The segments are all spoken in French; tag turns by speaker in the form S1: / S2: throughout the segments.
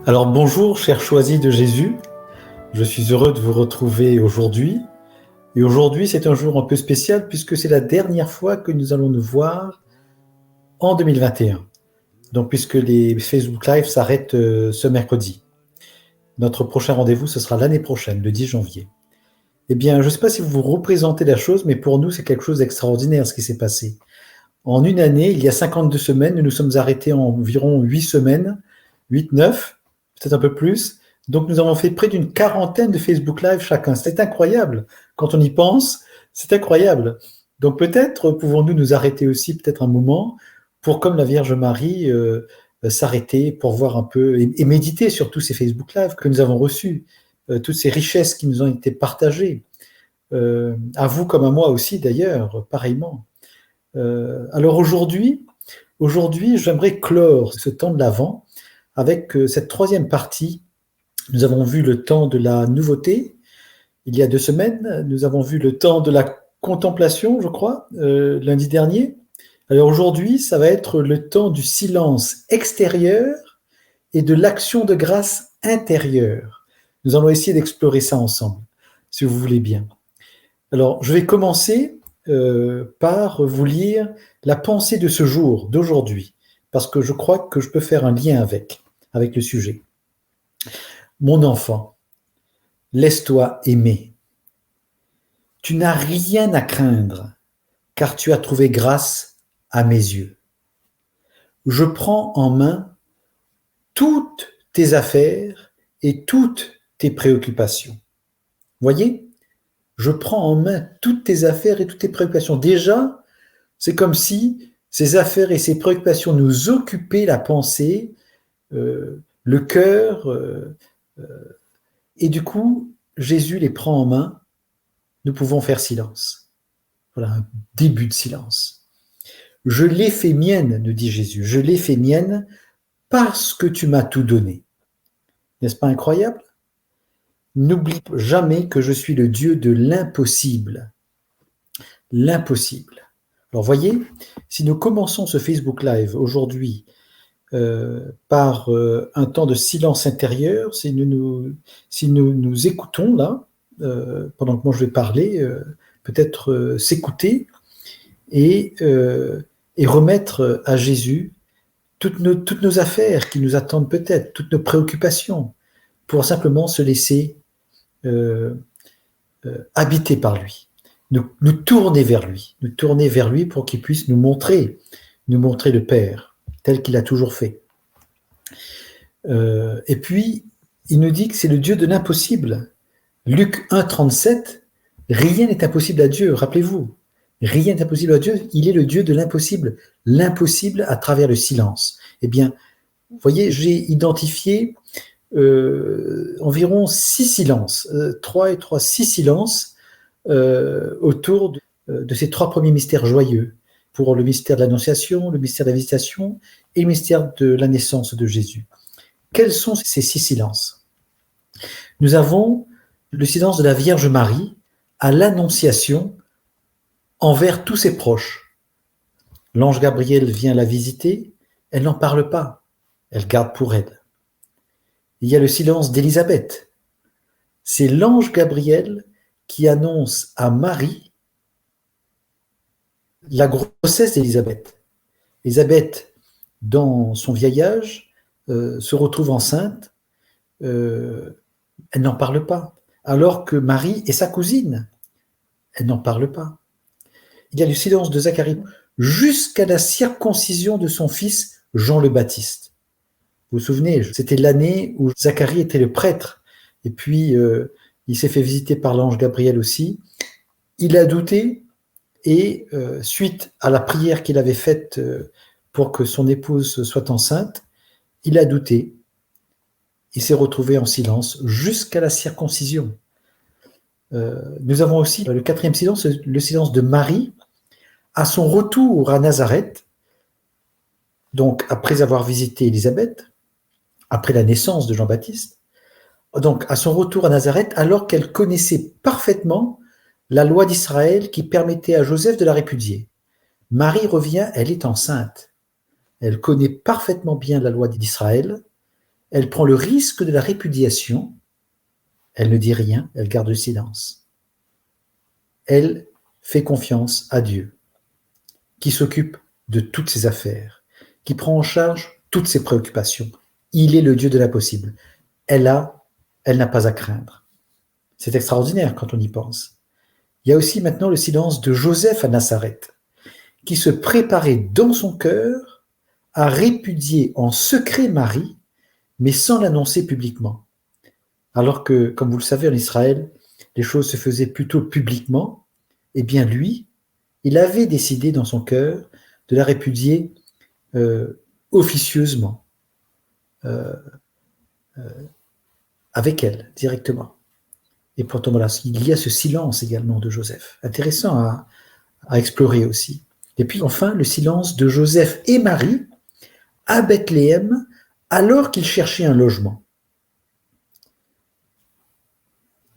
S1: Alors bonjour, chers choisis de Jésus, je suis heureux de vous retrouver aujourd'hui. Et aujourd'hui, c'est un jour un peu spécial puisque c'est la dernière fois que nous allons nous voir en 2021. Donc puisque les Facebook Live s'arrêtent ce mercredi. Notre prochain rendez-vous, ce sera l'année prochaine, le 10 janvier. Eh bien, je ne sais pas si vous vous représentez la chose, mais pour nous, c'est quelque chose d'extraordinaire ce qui s'est passé. En une année, il y a 52 semaines, nous nous sommes arrêtés en environ 8 semaines, 8, 9, peut-être un peu plus. Donc, nous avons fait près d'une quarantaine de Facebook Live chacun. C'est incroyable. Quand on y pense, c'est incroyable. Donc, peut-être pouvons-nous nous arrêter aussi, peut-être un moment, pour, comme la Vierge Marie, s'arrêter pour voir un peu et méditer sur tous ces Facebook Live que nous avons reçus, toutes ces richesses qui nous ont été partagées. À vous comme à moi aussi, d'ailleurs, pareillement. Alors aujourd'hui, j'aimerais clore ce temps de l'Avent avec cette troisième partie. Nous avons vu le temps de la nouveauté il y a 2 semaines. Nous avons vu le temps de la contemplation, je crois, lundi dernier. Alors aujourd'hui, ça va être le temps du silence extérieur et de l'action de grâce intérieure. Nous allons essayer d'explorer ça ensemble, si vous voulez bien. Alors, je vais commencer par vous lire la pensée de ce jour, d'aujourd'hui, parce que je crois que je peux faire un lien avec le sujet. Mon enfant, laisse-toi aimer. Tu n'as rien à craindre, car tu as trouvé grâce à mes yeux. Je prends en main toutes tes affaires et toutes tes préoccupations. Voyez ? Je prends en main toutes tes affaires et toutes tes préoccupations. Déjà, c'est comme si ces affaires et ces préoccupations nous occupaient la pensée, le cœur, et du coup, Jésus les prend en main. Nous pouvons faire silence. Voilà un début de silence. Je l'ai fait mienne, nous dit Jésus. Je l'ai fait mienne parce que tu m'as tout donné. N'est-ce pas incroyable ? N'oublie jamais que je suis le Dieu de l'impossible. L'impossible. Alors voyez, si nous commençons ce Facebook Live aujourd'hui par un temps de silence intérieur, si nous nous écoutons là, pendant que moi je vais parler, peut-être s'écouter et remettre à Jésus toutes nos affaires qui nous attendent peut-être, toutes nos préoccupations, pour simplement se laisser habiter par lui. Nous tourner vers lui pour qu'il puisse nous montrer le Père, tel qu'il a toujours fait. Et puis, il nous dit que c'est le Dieu de l'impossible. Luc 1, 37, rien n'est impossible à Dieu, rappelez-vous. Rien n'est impossible à Dieu, il est le Dieu de l'impossible. L'impossible à travers le silence. Eh bien, vous voyez, j'ai identifié environ 6 silences, 6 silences autour de ces 3 premiers mystères joyeux, pour le mystère de l'Annonciation, le mystère de la Visitation et le mystère de la naissance de Jésus. Quels sont ces 6 silences ? Nous avons le silence de la Vierge Marie à l'Annonciation envers tous ses proches. L'ange Gabriel vient la visiter, elle n'en parle pas, elle garde pour elle. Il y a le silence d'Élisabeth. C'est l'ange Gabriel qui annonce à Marie la grossesse d'Élisabeth. Élisabeth, dans son vieil âge, se retrouve enceinte, elle n'en parle pas. Alors que Marie est sa cousine, elle n'en parle pas. Il y a le silence de Zacharie jusqu'à la circoncision de son fils Jean le Baptiste. Vous vous souvenez, c'était l'année où Zacharie était le prêtre, et puis il s'est fait visiter par l'ange Gabriel aussi. Il a douté, et suite à la prière qu'il avait faite pour que son épouse soit enceinte, il a douté. Il s'est retrouvé en silence jusqu'à la circoncision. Nous avons aussi le 4e silence, le silence de Marie, à son retour à Nazareth, donc après avoir visité Élisabeth, après la naissance de Jean-Baptiste, donc à son retour à Nazareth, alors qu'elle connaissait parfaitement la loi d'Israël qui permettait à Joseph de la répudier. Marie revient, elle est enceinte. Elle connaît parfaitement bien la loi d'Israël. elle prend le risque de la répudiation. Elle ne dit rien, elle garde le silence. Elle fait confiance à Dieu, qui s'occupe de toutes ses affaires, qui prend en charge toutes ses préoccupations. Il est le Dieu de l'impossible. Elle n'a pas à craindre. C'est extraordinaire quand on y pense. Il y a aussi maintenant le silence de Joseph à Nazareth, qui se préparait dans son cœur à répudier en secret Marie, mais sans l'annoncer publiquement. Alors que, comme vous le savez, en Israël, les choses se faisaient plutôt publiquement, eh bien lui, il avait décidé dans son cœur de la répudier officieusement, avec elle, directement. Et pourtant, voilà, il y a ce silence également de Joseph, intéressant à explorer aussi. Et puis enfin, le silence de Joseph et Marie à Bethléem, alors qu'ils cherchaient un logement.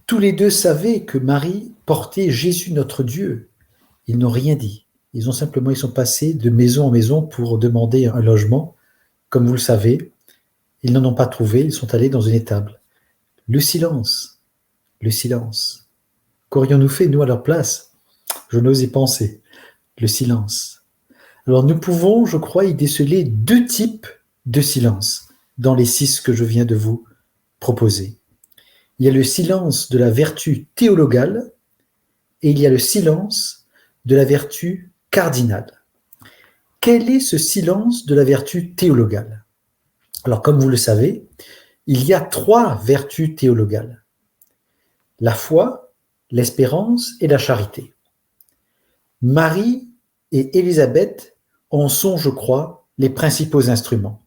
S1: Tous les deux savaient que Marie portait Jésus notre Dieu. Ils n'ont rien dit. Ils sont passés de maison en maison pour demander un logement. Comme vous le savez, ils n'en ont pas trouvé, ils sont allés dans une étable. Le silence. Qu'aurions-nous fait, nous, à leur place? Je n'ose y penser. Le silence. Alors nous pouvons, je crois, y déceler 2 types de silence dans les 6 que je viens de vous proposer. Il y a le silence de la vertu théologale et il y a le silence de la vertu cardinale. Quel est ce silence de la vertu théologale? Alors, comme vous le savez, il y a 3 vertus théologales. La foi, l'espérance et la charité. Marie et Élisabeth en sont, je crois, les principaux instruments.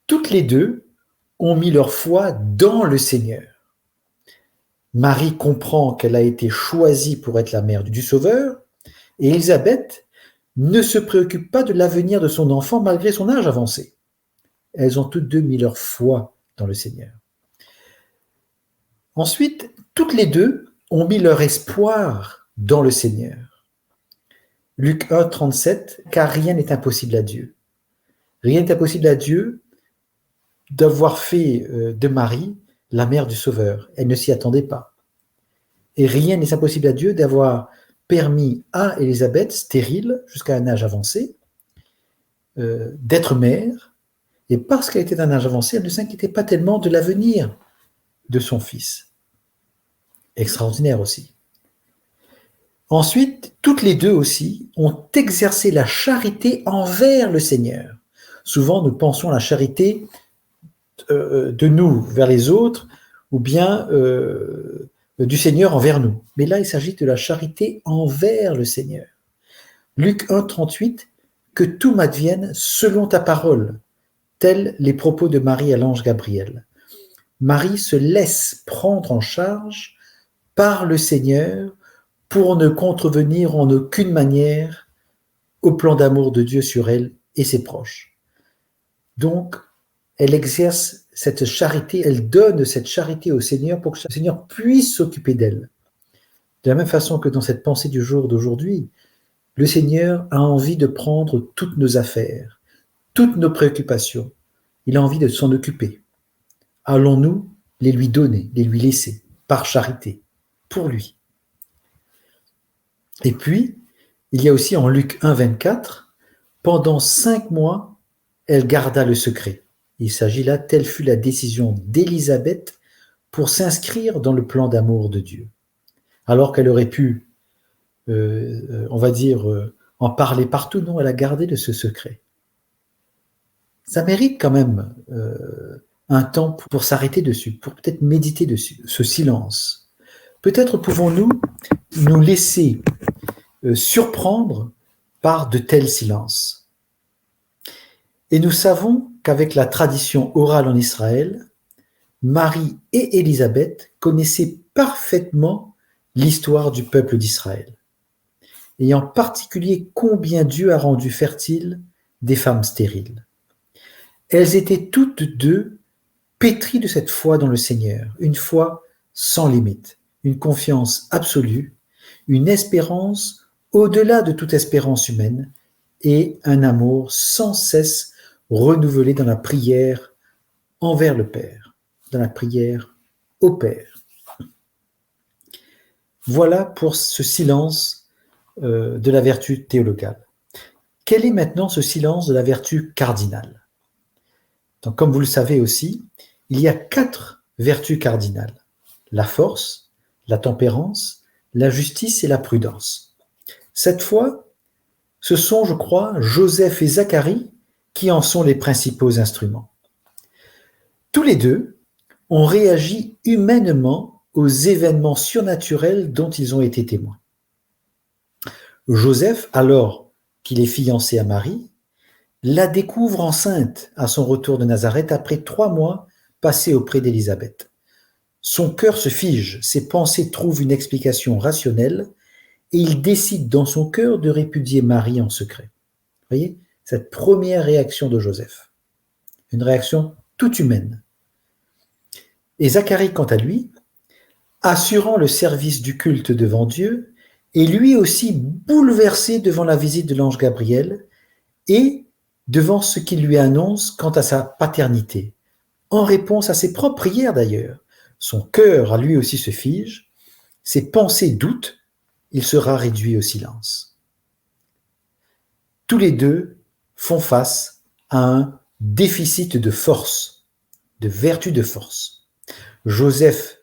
S1: Toutes les deux ont mis leur foi dans le Seigneur. Marie comprend qu'elle a été choisie pour être la mère du Sauveur, et Élisabeth ne se préoccupe pas de l'avenir de son enfant malgré son âge avancé. Elles ont toutes deux mis leur foi dans le Seigneur. Ensuite, toutes les deux ont mis leur espoir dans le Seigneur. Luc 1, 37, « Car rien n'est impossible à Dieu. » Rien n'est impossible à Dieu d'avoir fait de Marie la mère du Sauveur. Elle ne s'y attendait pas. Et rien n'est impossible à Dieu d'avoir permis à Élisabeth, stérile jusqu'à un âge avancé, d'être mère. Et parce qu'elle était d'un âge avancé, elle ne s'inquiétait pas tellement de l'avenir de son fils. Extraordinaire aussi. Ensuite, toutes les deux aussi ont exercé la charité envers le Seigneur. Souvent, nous pensons à la charité de nous vers les autres, ou bien du Seigneur envers nous. Mais là, il s'agit de la charité envers le Seigneur. Luc 1, 38, « Que tout m'advienne selon ta parole », tels les propos de Marie à l'ange Gabriel. Marie se laisse prendre en charge par le Seigneur pour ne contrevenir en aucune manière au plan d'amour de Dieu sur elle et ses proches. Donc, elle exerce cette charité, elle donne cette charité au Seigneur pour que le Seigneur puisse s'occuper d'elle. De la même façon que dans cette pensée du jour d'aujourd'hui, le Seigneur a envie de prendre toutes nos affaires, toutes nos préoccupations. Il a envie de s'en occuper. Allons-nous les lui donner, les lui laisser, par charité, pour lui. Et puis, il y a aussi en Luc 1, 24, « Pendant 5 mois, elle garda le secret. » Il s'agit là, telle fut la décision d'Élisabeth pour s'inscrire dans le plan d'amour de Dieu. Alors qu'elle aurait pu, on va dire, en parler partout, non, elle a gardé de ce secret. Ça mérite quand même un temps pour s'arrêter dessus, pour peut-être méditer dessus, ce silence. Peut-être pouvons-nous nous laisser surprendre par de tels silences. Et nous savons qu'avec la tradition orale en Israël, Marie et Élisabeth connaissaient parfaitement l'histoire du peuple d'Israël, et en particulier combien Dieu a rendu fertiles des femmes stériles. Elles étaient toutes deux pétries de cette foi dans le Seigneur, une foi sans limite, une confiance absolue, une espérance au-delà de toute espérance humaine et un amour sans cesse renouvelé dans la prière envers le Père, dans la prière au Père. Voilà pour ce silence de la vertu théologale. Quel est maintenant ce silence de la vertu cardinale? Donc, comme vous le savez aussi, il y a 4 vertus cardinales. La force, la tempérance, la justice et la prudence. Cette fois, ce sont, je crois, Joseph et Zacharie qui en sont les principaux instruments. Tous les deux ont réagi humainement aux événements surnaturels dont ils ont été témoins. Joseph, alors qu'il est fiancé à Marie, la découvre enceinte à son retour de Nazareth après 3 mois passés auprès d'Élisabeth. Son cœur se fige, ses pensées trouvent une explication rationnelle et il décide dans son cœur de répudier Marie en secret. Vous voyez, cette première réaction de Joseph, une réaction toute humaine. Et Zacharie, quant à lui, assurant le service du culte devant Dieu, est lui aussi bouleversé devant la visite de l'ange Gabriel et devant ce qu'il lui annonce quant à sa paternité, en réponse à ses propres prières d'ailleurs. Son cœur à lui aussi se fige, ses pensées doutent, il sera réduit au silence. Tous les deux font face à un déficit de force, de vertu de force. Joseph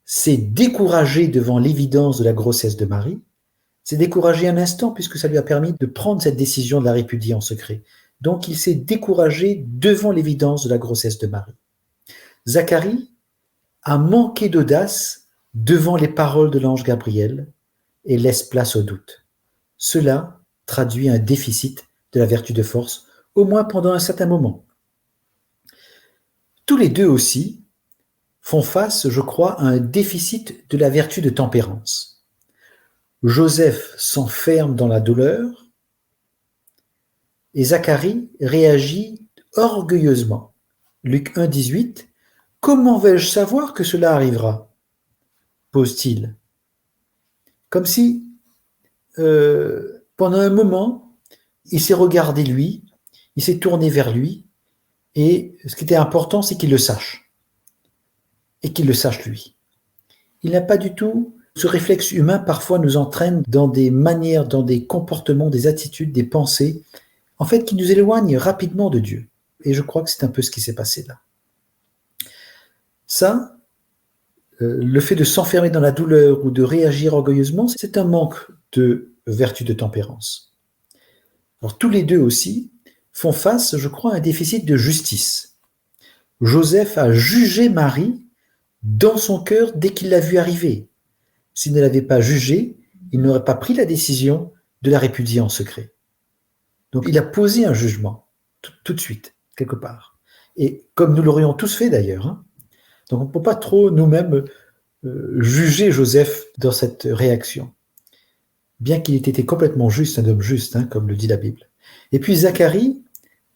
S1: s'est découragé devant l'évidence de la grossesse de Marie, s'est découragé un instant puisque ça lui a permis de prendre cette décision de la répudier en secret. Donc il s'est découragé devant l'évidence de la grossesse de Marie. Zacharie a manqué d'audace devant les paroles de l'ange Gabriel et laisse place au doute. Cela traduit un déficit de la vertu de force, au moins pendant un certain moment. Tous les deux aussi font face, je crois, à un déficit de la vertu de tempérance. Joseph s'enferme dans la douleur et Zacharie réagit orgueilleusement. Luc 1, 18, « Comment vais-je savoir que cela arrivera ?» pose-t-il. Comme si, pendant un moment, il s'est regardé lui, il s'est tourné vers lui, et ce qui était important, c'est qu'il le sache. Et qu'il le sache lui. Il n'a pas du tout... Ce réflexe humain, parfois, nous entraîne dans des manières, dans des comportements, des attitudes, des pensées, en fait, qui nous éloignent rapidement de Dieu. Et je crois que c'est un peu ce qui s'est passé là. Ça, le fait de s'enfermer dans la douleur ou de réagir orgueilleusement, c'est un manque de vertu de tempérance. Alors, tous les deux aussi font face, je crois, à un déficit de justice. Joseph a jugé Marie dans son cœur dès qu'il l'a vue arriver. S'il ne l'avait pas jugée, il n'aurait pas pris la décision de la répudier en secret. Donc il a posé un jugement, tout de suite, quelque part. Et comme nous l'aurions tous fait d'ailleurs. Hein. Donc on ne peut pas trop nous-mêmes juger Joseph dans cette réaction. Bien qu'il ait été complètement juste, un homme juste, hein, comme le dit la Bible. Et puis Zacharie,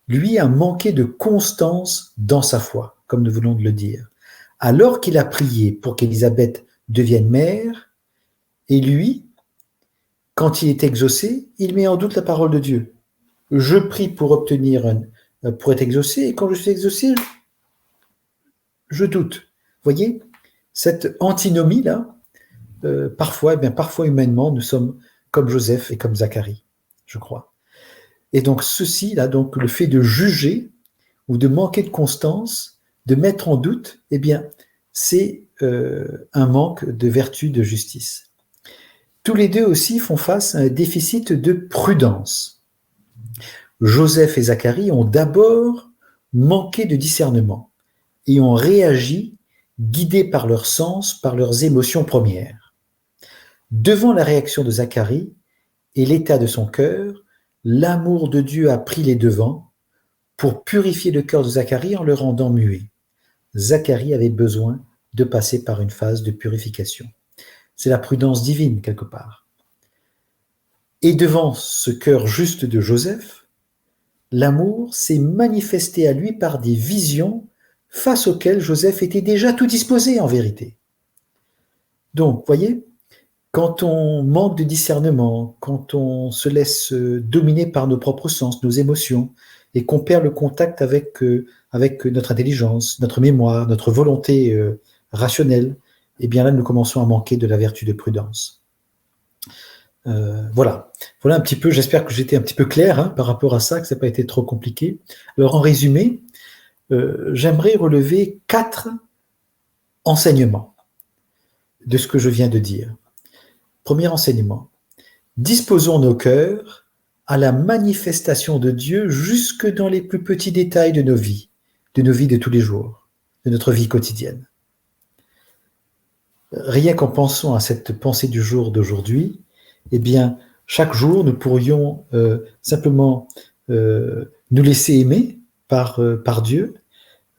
S1: lui, a manqué de constance dans sa foi, comme nous venons de le dire. Alors qu'il a prié pour qu'Élisabeth devienne mère, et lui, quand il est exaucé, il met en doute la parole de Dieu. Je prie pour pour être exaucé, et quand je suis exaucé, je doute. Vous voyez, cette antinomie-là, parfois humainement, nous sommes comme Joseph et comme Zacharie, je crois. Et donc ceci, là, donc le fait de juger ou de manquer de constance, de mettre en doute, eh bien, c'est un manque de vertu de justice. Tous les deux aussi font face à un déficit de prudence. Joseph et Zacharie ont d'abord manqué de discernement et ont réagi guidés par leur sens, par leurs émotions premières. Devant la réaction de Zacharie et l'état de son cœur, l'amour de Dieu a pris les devants pour purifier le cœur de Zacharie en le rendant muet. Zacharie avait besoin de passer par une phase de purification. C'est la prudence divine, quelque part. Et devant ce cœur juste de Joseph, l'amour s'est manifesté à lui par des visions face auxquelles Joseph était déjà tout disposé en vérité. Donc, voyez, quand on manque de discernement, quand on se laisse dominer par nos propres sens, nos émotions, et qu'on perd le contact avec notre intelligence, notre mémoire, notre volonté rationnelle, et bien là, nous commençons à manquer de la vertu de prudence. Voilà un petit peu, j'espère que j'étais un petit peu clair par rapport à ça, que ça n'a pas été trop compliqué. Alors en résumé, j'aimerais relever 4 enseignements de ce que je viens de dire. Premier enseignement, disposons nos cœurs à la manifestation de Dieu jusque dans les plus petits détails de nos vies de tous les jours, de notre vie quotidienne. Rien qu'en pensant à cette pensée du jour d'aujourd'hui, eh bien, chaque jour, nous pourrions simplement nous laisser aimer par Dieu,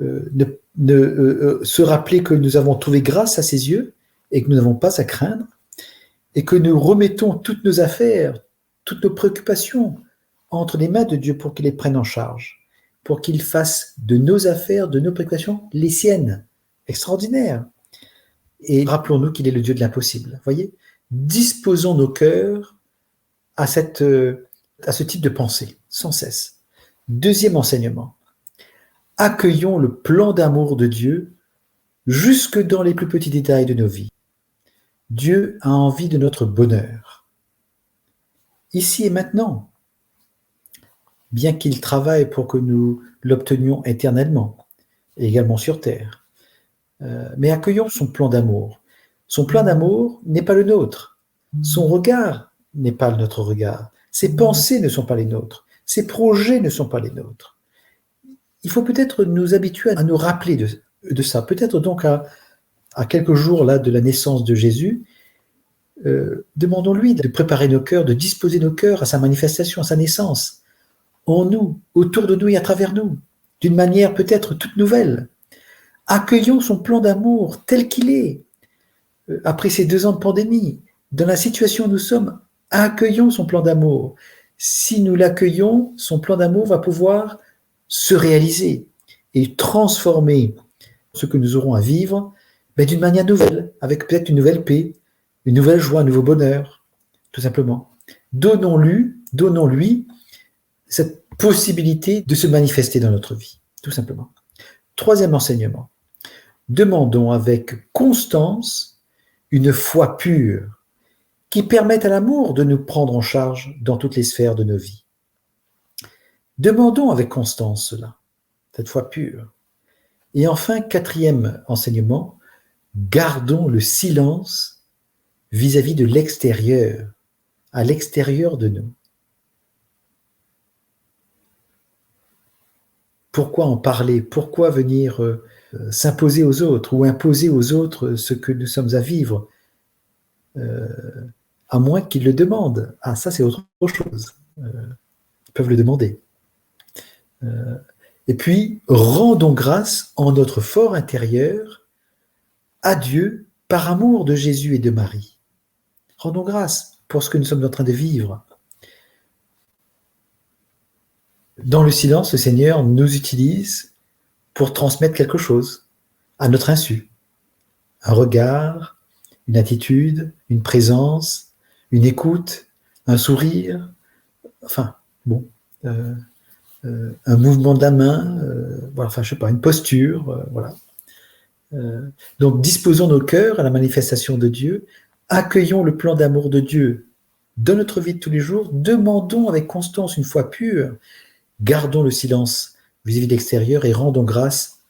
S1: se rappeler que nous avons trouvé grâce à ses yeux et que nous n'avons pas à craindre, et que nous remettons toutes nos affaires, toutes nos préoccupations entre les mains de Dieu pour qu'il les prenne en charge, pour qu'il fasse de nos affaires, de nos préoccupations, les siennes. Extraordinaire. Et rappelons-nous qu'il est le Dieu de l'impossible. Voyez, disposons nos cœurs à ce type de pensée, sans cesse. Deuxième enseignement, accueillons le plan d'amour de Dieu jusque dans les plus petits détails de nos vies. Dieu a envie de notre bonheur, ici et maintenant, bien qu'il travaille pour que nous l'obtenions éternellement, et également sur terre. Mais accueillons son plan d'amour. Son plan d'amour n'est pas le nôtre. Son regard n'est pas notre regard. Ses pensées ne sont pas les nôtres. Ses projets ne sont pas les nôtres. Il faut peut-être nous habituer à nous rappeler de ça. Peut-être donc à quelques jours là de la naissance de Jésus, demandons-lui de préparer nos cœurs, de disposer nos cœurs à sa manifestation, à sa naissance, en nous, autour de nous et à travers nous, d'une manière peut-être toute nouvelle. Accueillons son plan d'amour tel qu'il est. Après ces 2 ans de pandémie, dans la situation où nous sommes, accueillons son plan d'amour. Si nous l'accueillons, son plan d'amour va pouvoir se réaliser et transformer ce que nous aurons à vivre d'une manière nouvelle, avec peut-être une nouvelle paix, une nouvelle joie, un nouveau bonheur, tout simplement. Donnons-lui cette possibilité de se manifester dans notre vie, tout simplement. Troisième enseignement, demandons avec constance une foi pure qui permette à l'amour de nous prendre en charge dans toutes les sphères de nos vies. Demandons avec constance cela, cette foi pure. Et enfin, 4e enseignement, gardons le silence vis-à-vis de l'extérieur, à l'extérieur de nous. Pourquoi en parler? Pourquoi venir s'imposer aux autres ou imposer aux autres ce que nous sommes à vivre, à moins qu'ils le demandent? Ah, ça c'est autre chose. Ils peuvent le demander. Et puis, rendons grâce en notre fort intérieur à Dieu par amour de Jésus et de Marie. Rendons grâce pour ce que nous sommes en train de vivre. Dans le silence, le Seigneur nous utilise pour transmettre quelque chose à notre insu. Un regard, une attitude, une présence, une écoute, un sourire, enfin, bon, un mouvement de la main, voilà, enfin, je sais pas, une posture, voilà. Donc, disposons nos cœurs à la manifestation de Dieu, accueillons le plan d'amour de Dieu dans notre vie de tous les jours, demandons avec constance une foi pure, gardons le silence vis-à-vis de l'extérieur et rendons grâce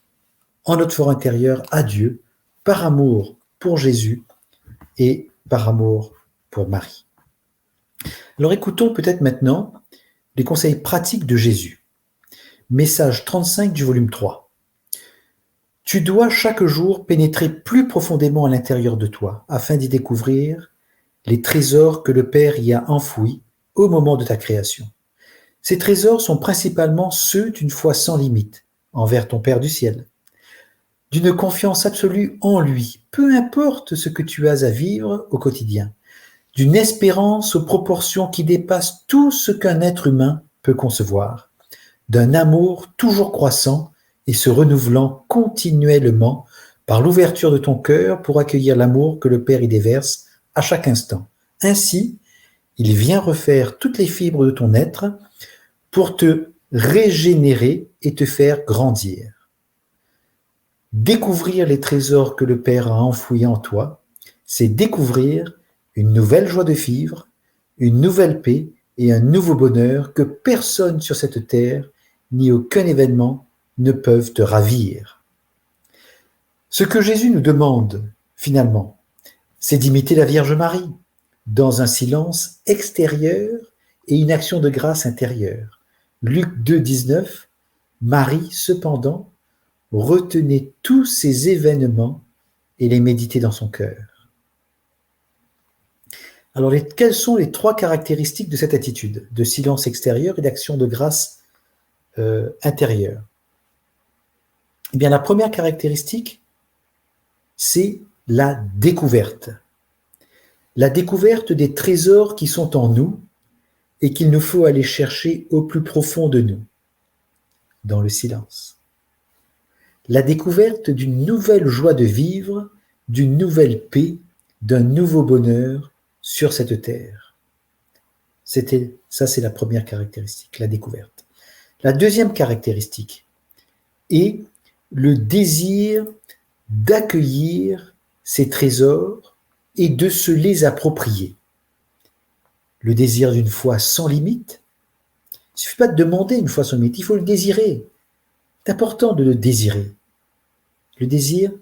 S1: en notre fort intérieur à Dieu, par amour pour Jésus et par amour pour Marie. Alors écoutons peut-être maintenant les conseils pratiques de Jésus. Message 35 du volume 3. Tu dois chaque jour pénétrer plus profondément à l'intérieur de toi afin d'y découvrir les trésors que le Père y a enfouis au moment de ta création. Ces trésors sont principalement ceux d'une foi sans limite envers ton Père du ciel, d'une confiance absolue en lui, peu importe ce que tu as à vivre au quotidien, d'une espérance aux proportions qui dépassent tout ce qu'un être humain peut concevoir, d'un amour toujours croissant et se renouvelant continuellement par l'ouverture de ton cœur pour accueillir l'amour que le Père y déverse à chaque instant. Ainsi, il vient refaire toutes les fibres de ton être pour te régénérer et te faire grandir. Découvrir les trésors que le Père a enfouis en toi, c'est découvrir une nouvelle joie de vivre, une nouvelle paix et un nouveau bonheur que personne sur cette terre, ni aucun événement, ne peuvent te ravir. Ce que Jésus nous demande, finalement, c'est d'imiter la Vierge Marie, dans un silence extérieur et une action de grâce intérieure. Luc 2, 19, Marie, cependant, retenait tous ces événements et les méditait dans son cœur. Alors, quelles sont les 3 caractéristiques de cette attitude de silence extérieur et d'action de grâce intérieure? Eh bien, la première caractéristique, c'est la découverte. La découverte des trésors qui sont en nous et qu'il nous faut aller chercher au plus profond de nous, dans le silence. La découverte d'une nouvelle joie de vivre, d'une nouvelle paix, d'un nouveau bonheur sur cette terre. Ça, c'est la première caractéristique, la découverte. La deuxième caractéristique est le désir d'accueillir ces trésors et de se les approprier. Le désir d'une foi sans limite. Il ne suffit pas de demander une foi sans limite, il faut le désirer. C'est important de le désirer. Le désir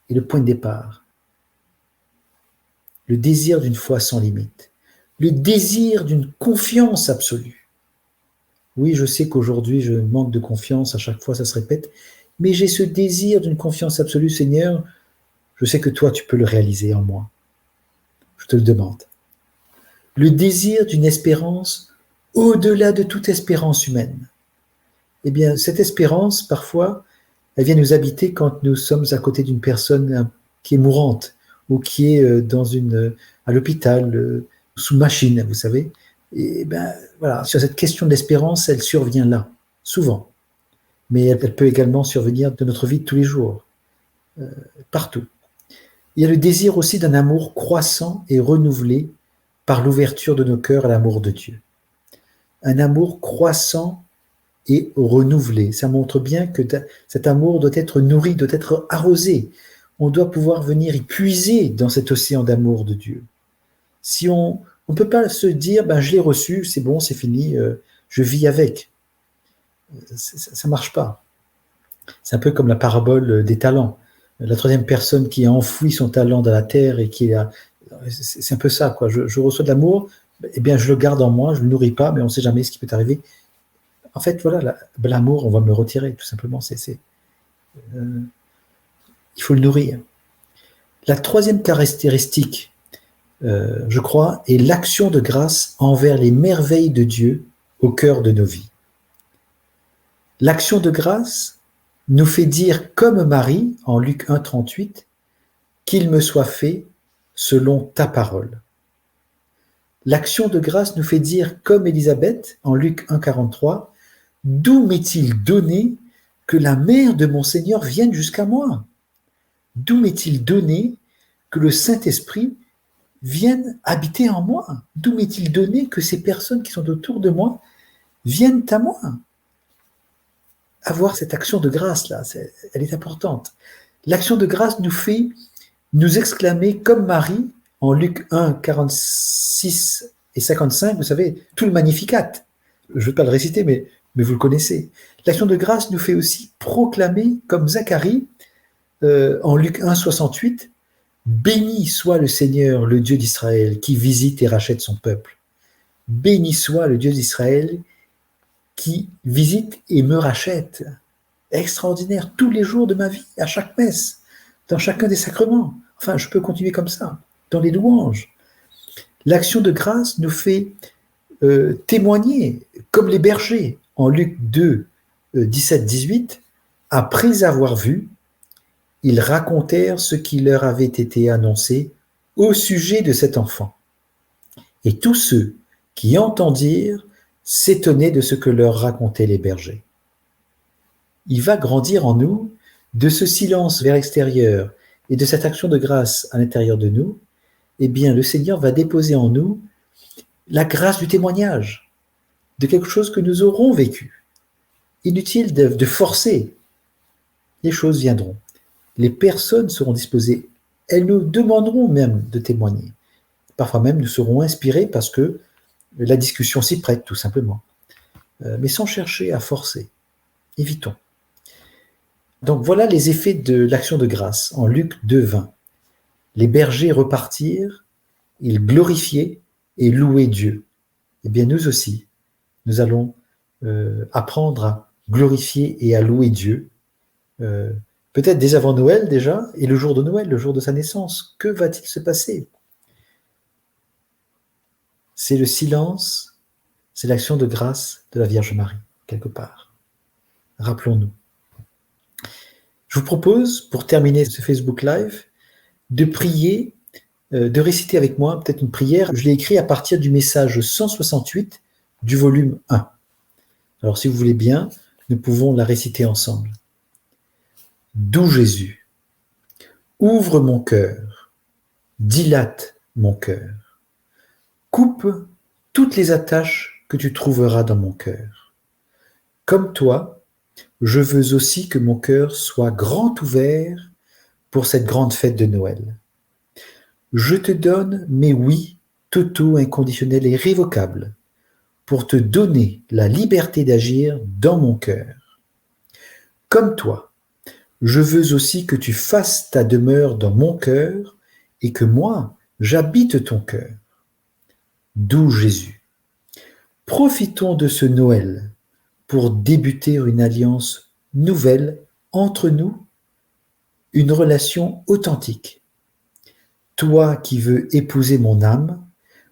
S1: est le point de départ. Le désir d'une foi sans limite. Le désir d'une confiance absolue. Oui, je sais qu'aujourd'hui, je manque de confiance, à chaque fois ça se répète, mais j'ai ce désir d'une confiance absolue, Seigneur, je sais que toi, tu peux le réaliser en moi. Je te le demande. Le désir d'une espérance au-delà de toute espérance humaine. Eh bien, cette espérance, parfois, elle vient nous habiter quand nous sommes à côté d'une personne qui est mourante ou qui est à l'hôpital, sous machine, vous savez. Et ben voilà, sur cette question de l'espérance, elle survient là, souvent. Mais elle peut également survenir de notre vie de tous les jours, partout. Il y a le désir aussi d'un amour croissant et renouvelé par l'ouverture de nos cœurs à l'amour de Dieu. Un amour croissant et renouvelé. Ça montre bien que cet amour doit être nourri, doit être arrosé. On doit pouvoir venir y puiser dans cet océan d'amour de Dieu. Si on ne peut pas se dire, je l'ai reçu, c'est bon, c'est fini, je vis avec. Ça ne marche pas. C'est un peu comme la parabole des talents. La troisième personne qui a enfoui son talent dans la terre et c'est un peu ça, quoi. Je reçois de l'amour, eh bien je le garde en moi, je ne le nourris pas, mais on ne sait jamais ce qui peut arriver. En fait, voilà, l'amour, on va me le retirer, tout simplement. Il faut le nourrir. La troisième caractéristique, je crois, est l'action de grâce envers les merveilles de Dieu au cœur de nos vies. L'action de grâce nous fait dire, comme Marie, en Luc 1, 38, qu'il me soit fait selon ta parole. L'action de grâce nous fait dire, comme Élisabeth, en Luc 1, 43, d'où m'est-il donné que la mère de mon Seigneur vienne jusqu'à moi? D'où m'est-il donné que le Saint-Esprit vienne habiter en moi? D'où m'est-il donné que ces personnes qui sont autour de moi viennent à moi? Avoir cette action de grâce-là, elle est importante. L'action de grâce nous fait nous exclamer comme Marie, en Luc 1, 46 et 55, vous savez, tout le Magnificat. Je ne vais pas le réciter, mais vous le connaissez. L'action de grâce nous fait aussi proclamer, comme Zacharie, en Luc 1, 68, « Béni soit le Seigneur, le Dieu d'Israël, qui visite et rachète son peuple. Béni soit le Dieu d'Israël, qui visite et me rachète. » Extraordinaire, tous les jours de ma vie, à chaque messe, dans chacun des sacrements. Enfin, je peux continuer comme ça, dans les louanges. L'action de grâce nous fait témoigner, comme les bergers, en Luc 2, 17, 18, après avoir vu, ils racontèrent ce qui leur avait été annoncé au sujet de cet enfant. Et tous ceux qui entendirent s'étonnaient de ce que leur racontaient les bergers. Il va grandir en nous de ce silence vers l'extérieur et de cette action de grâce à l'intérieur de nous. Eh bien, le Seigneur va déposer en nous la grâce du témoignage, de quelque chose que nous aurons vécu. Inutile de forcer. Les choses viendront. Les personnes seront disposées. Elles nous demanderont même de témoigner. Parfois même, nous serons inspirés parce que la discussion s'y prête, tout simplement. Mais sans chercher à forcer. Évitons. Donc voilà les effets de l'action de grâce en Luc 2,20. Les bergers repartirent, ils glorifiaient et louaient Dieu. Eh bien nous aussi, nous allons apprendre à glorifier et à louer Dieu. Peut-être dès avant Noël déjà, et le jour de Noël, le jour de sa naissance. Que va-t-il se passer? C'est le silence, c'est l'action de grâce de la Vierge Marie, quelque part. Rappelons-nous. Je vous propose, pour terminer ce Facebook Live, de prier, de réciter avec moi peut-être une prière. Je l'ai écrit à partir du message 168 du volume 1. Alors si vous voulez bien, nous pouvons la réciter ensemble. Doux Jésus, ouvre mon cœur, dilate mon cœur, coupe toutes les attaches que tu trouveras dans mon cœur. Comme toi, je veux aussi que mon cœur soit grand ouvert pour cette grande fête de Noël. Je te donne mes oui totaux, inconditionnels et irrévocables pour te donner la liberté d'agir dans mon cœur. Comme toi, je veux aussi que tu fasses ta demeure dans mon cœur et que moi, j'habite ton cœur. Doux Jésus, profitons de ce Noël pour débuter une alliance nouvelle entre nous, une relation authentique. Toi qui veux épouser mon âme,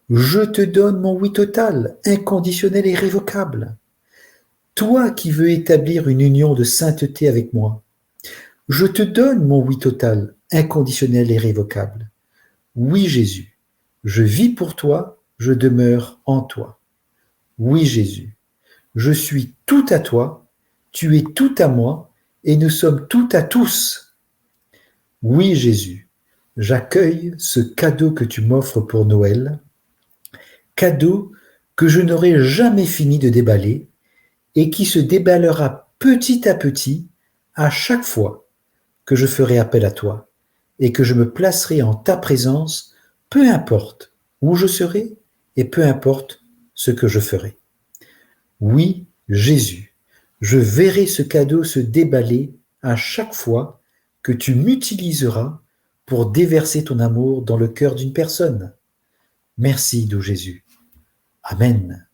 S1: je te donne mon oui total, inconditionnel et irrévocable. Toi qui veux établir une union de sainteté avec moi, je te donne mon oui total, inconditionnel et irrévocable. Oui Jésus, je vis pour toi, je demeure en toi. Oui Jésus, je suis tout à toi, tu es tout à moi, et nous sommes tout à tous. Oui Jésus, j'accueille ce cadeau que tu m'offres pour Noël, cadeau que je n'aurai jamais fini de déballer et qui se déballera petit à petit à chaque fois que je ferai appel à toi et que je me placerai en ta présence, peu importe où je serai et peu importe ce que je ferai. Oui, Jésus, je verrai ce cadeau se déballer à chaque fois que tu m'utiliseras pour déverser ton amour dans le cœur d'une personne. Merci, doux Jésus. Amen.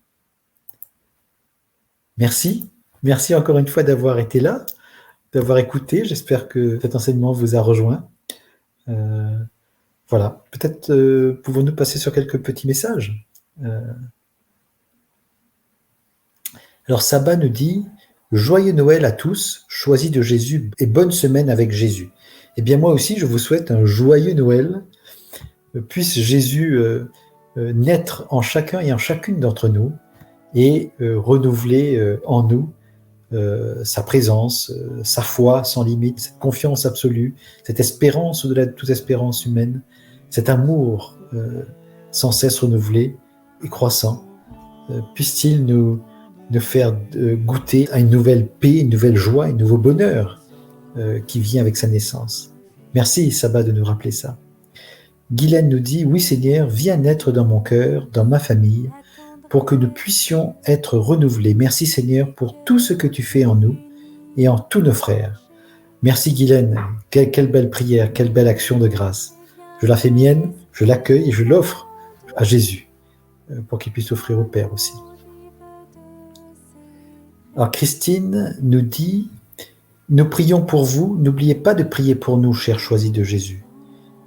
S1: Merci. Merci encore une fois d'avoir été là, d'avoir écouté. J'espère que cet enseignement vous a rejoint. Voilà. Peut-être pouvons-nous passer sur quelques petits messages. Alors Saba nous dit « Joyeux Noël à tous, choisis de Jésus et bonne semaine avec Jésus ». Eh bien moi aussi, je vous souhaite un joyeux Noël. Puisse Jésus naître en chacun et en chacune d'entre nous et renouveler en nous sa présence, sa foi sans limite, cette confiance absolue, cette espérance au-delà de toute espérance humaine, cet amour sans cesse renouvelé et croissant. Puisse-t-il nous faire goûter à une nouvelle paix, une nouvelle joie, un nouveau bonheur qui vient avec sa naissance. Merci Saba de nous rappeler ça. Guylaine nous dit « Oui Seigneur, viens naître dans mon cœur, dans ma famille, pour que nous puissions être renouvelés. Merci Seigneur pour tout ce que tu fais en nous et en tous nos frères. » Merci Guylaine, quelle belle prière, quelle belle action de grâce. Je la fais mienne, je l'accueille et je l'offre à Jésus pour qu'il puisse offrir au Père aussi. Alors Christine nous dit « Nous prions pour vous, n'oubliez pas de prier pour nous, chers choisis de Jésus. »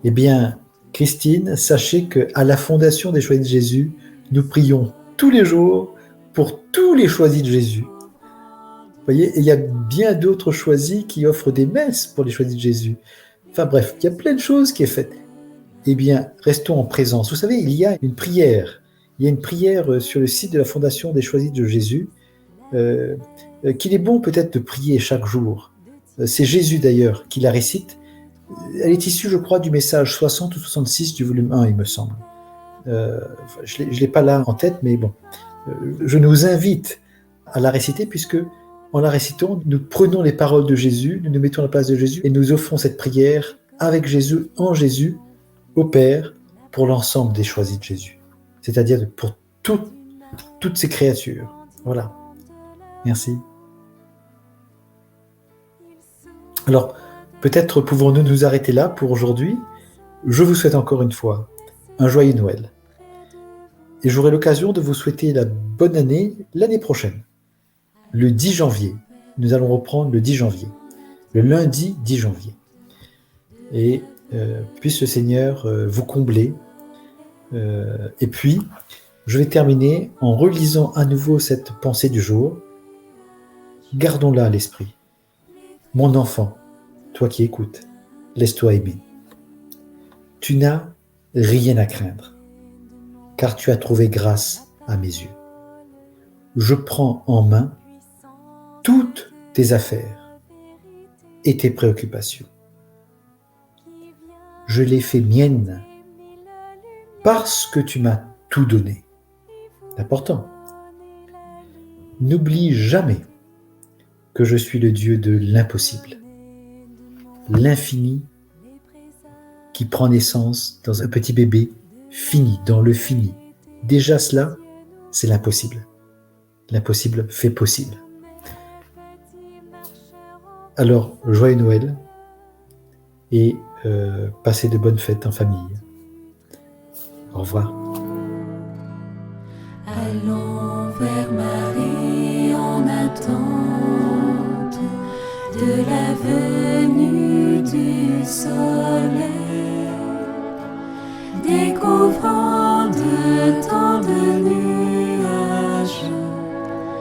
S1: Eh bien, Christine, sachez qu'à la Fondation des Choisis de Jésus, nous prions tous les jours pour tous les choisis de Jésus. Vous voyez, et il y a bien d'autres choisis qui offrent des messes pour les choisis de Jésus. Enfin bref, il y a plein de choses qui est faites. Eh bien, restons en présence. Vous savez, il y a une prière. Il y a une prière sur le site de la Fondation des Choisis de Jésus qu'il est bon peut-être de prier chaque jour. C'est Jésus d'ailleurs qui la récite. Elle est issue, je crois, du message 60 ou 66 du volume 1, il me semble. Je ne l'ai pas là en tête, mais bon. Je nous invite à la réciter puisque en la récitant, nous prenons les paroles de Jésus, nous nous mettons à la place de Jésus et nous offrons cette prière avec Jésus, en Jésus, au Père, pour l'ensemble des choisis de Jésus. C'est-à-dire pour toutes ces créatures. Voilà. Merci. Alors, peut-être pouvons-nous nous arrêter là pour aujourd'hui. Je vous souhaite encore une fois un joyeux Noël. Et j'aurai l'occasion de vous souhaiter la bonne année l'année prochaine. Le 10 janvier. Nous allons reprendre le 10 janvier. Le lundi 10 janvier. Et puisse le Seigneur vous combler. Et puis, je vais terminer en relisant à nouveau cette pensée du jour. Gardons-la à l'esprit. Mon enfant, toi qui écoutes, laisse-toi aimer. Tu n'as rien à craindre, car tu as trouvé grâce à mes yeux. Je prends en main toutes tes affaires et tes préoccupations. Je les fais miennes parce que tu m'as tout donné. C'est important. N'oublie jamais que je suis le Dieu de l'impossible, l'infini qui prend naissance dans un petit bébé fini, dans le fini. Déjà cela, c'est l'impossible. L'impossible fait possible. Alors, joyeux Noël et passez de bonnes fêtes en famille. Au revoir.
S2: Allons vers Marie en attente de la venue du soleil, découvrant de tant de nuits